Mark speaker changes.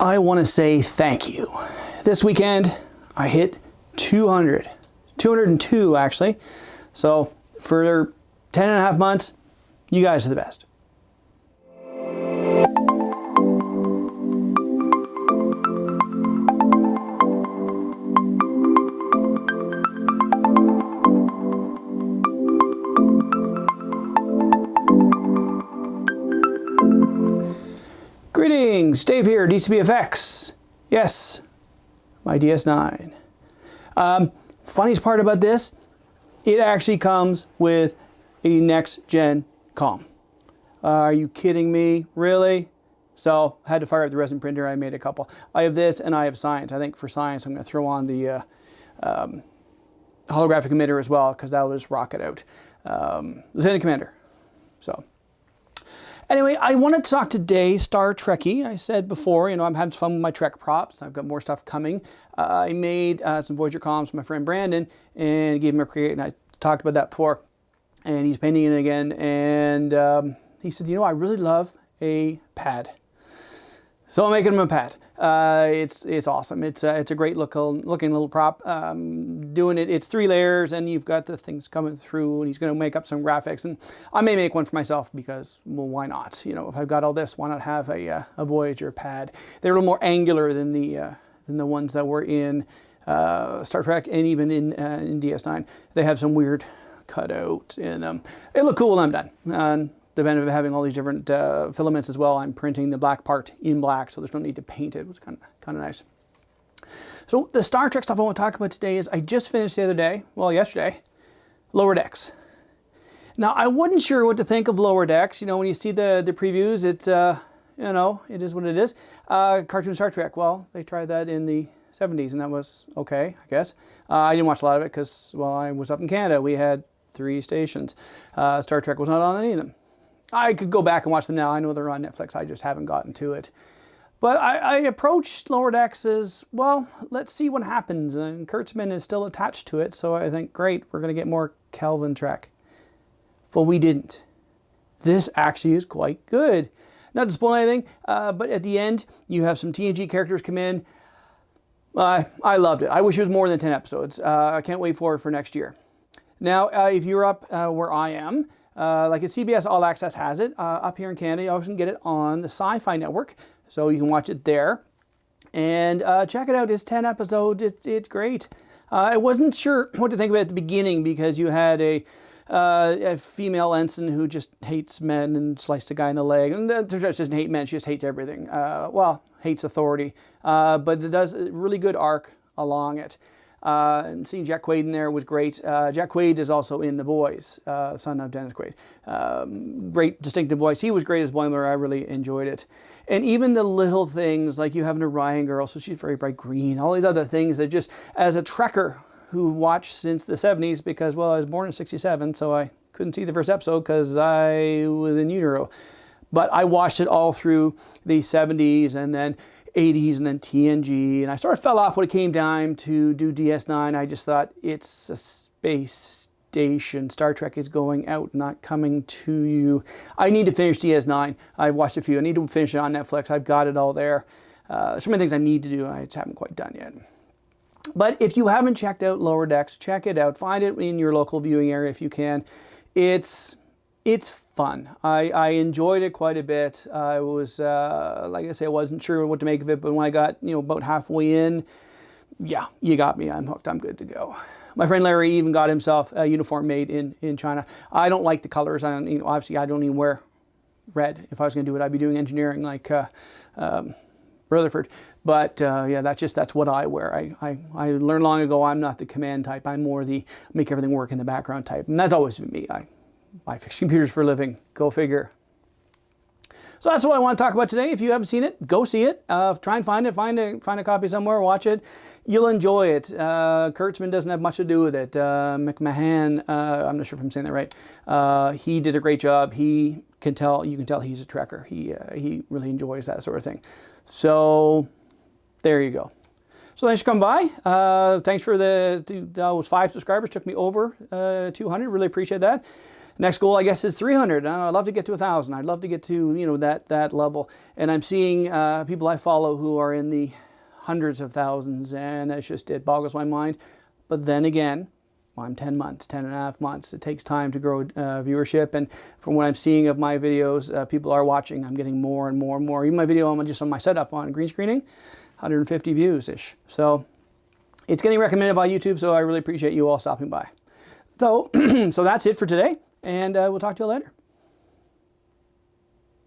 Speaker 1: I want to say thank you. This weekend, I hit 200. 202, actually. So for 10 and a half months, you guys are the best. Greetings, Dave here, DCBFX. Yes, my DS9. Funniest part about this, it actually comes with a next-gen COM. Are you kidding me? Really? So I had to fire up the resin printer. I made a couple. I have this and I have Science. I think for Science I'm going to throw on the holographic emitter as well, because that'll just rock it out. Lieutenant Commander. So anyway, I wanted to talk today Star Trekky. I said before, you know, I'm having fun with my Trek props. I've got more stuff coming. I made some Voyager comms for my friend Brandon and gave him a create, and I talked about that before. And he's painting it again, and he said, you know, I really love a pad. So I'm making him a pad. It's awesome. It's a great looking little prop. Doing it, it's 3 layers, and you've got the things coming through, and he's going to make up some graphics. And I may make one for myself because, well, why not? You know, if I've got all this, why not have a Voyager pad? They're a little more angular than the ones that were in Star Trek and even in DS9. They have some weird cutout in them. It look cool when I'm done. And the benefit of having all these different filaments as well, I'm printing the black part in black, so there's no need to paint it. It was kind of nice. So the Star Trek stuff I want to talk about today is I just finished the other day, well, yesterday, Lower Decks. Now, I wasn't sure what to think of Lower Decks. You know, when you see the previews, it's, you know, it is what it is. Cartoon Star Trek, well, they tried that in the 70s, and that was okay, I guess. I didn't watch a lot of it because, well, I was up in Canada. We had 3 stations. Star Trek was not on any of them. I could go back and watch them now. I know they're on Netflix. I just haven't gotten to it. But I approached Lower Decks as, well, let's see what happens. And Kurtzman is still attached to it, so I think, great, we're going to get more Kelvin Trek. But we didn't. This actually is quite good. Not to spoil anything, but at the end, you have some TNG characters come in. I loved it. I wish it was more than 10 episodes. I can't wait for it for next year. Now, if you're up where I am, like at CBS All Access has it, up here in Canada, you also can get it on the Sci-Fi Network, so you can watch it there. And check it out, it's 10 episodes, it's great. I wasn't sure what to think of it at the beginning because you had a female ensign who just hates men and sliced a guy in the leg. And she doesn't hate men, she just hates everything. Well, hates authority. But it does a really good arc along it. And seeing Jack Quaid in there was great. Jack Quaid is also in The Boys, son of Dennis Quaid. Great distinctive voice. He was great as Boimler. I really enjoyed it. And even the little things, like you have an Orion girl, so she's very bright green. All these other things that just, as a Trekker who watched since the 70s, because, well, I was born in 67, so I couldn't see the first episode because I was in utero. But I watched it all through the 70s and then 80s and then TNG. And I sort of fell off when it came time to do DS9. I just thought, it's a space station. Star Trek is going out, not coming to you. I need to finish DS9. I've watched a few. I need to finish it on Netflix. I've got it all there. So many things I need to do. I just haven't quite done yet. But if you haven't checked out Lower Decks, check it out. Find it in your local viewing area if you can. It's fun. I enjoyed it quite a bit. I was, like I say, I wasn't sure what to make of it, but when I got, you know, about halfway in, yeah, you got me. I'm hooked. I'm good to go. My friend Larry even got himself a uniform made in China. I don't like the colors. I don't, you know, obviously I don't even wear red. If I was going to do it, I'd be doing engineering like Rutherford. But yeah, that's what I wear. I learned long ago I'm not the command type. I'm more the make everything work in the background type. And that's always been me. I fix computers for a living. Go figure. So that's what I want to talk about today. If you haven't seen it, go see it. Try and find it. Find a copy somewhere. Watch it. You'll enjoy it. Kurtzman doesn't have much to do with it. McMahon, I'm not sure if I'm saying that right. He did a great job. You can tell he's a Trekker. He really enjoys that sort of thing. So there you go. So thanks for coming by. Thanks for those 5 subscribers. Took me over 200. Really appreciate that. Next goal, I guess, is 300. I'd love to get to 1,000. I'd love to get to, you know, that level. And I'm seeing people I follow who are in the hundreds of thousands, and that's just, it boggles my mind. But then again, I'm 10 months, 10 and a half months. It takes time to grow viewership. And from what I'm seeing of my videos, people are watching. I'm getting more and more and more. Even my video just on my setup on green screening, 150 views-ish. So it's getting recommended by YouTube, so I really appreciate you all stopping by. So, so that's it for today, and we'll talk to you later.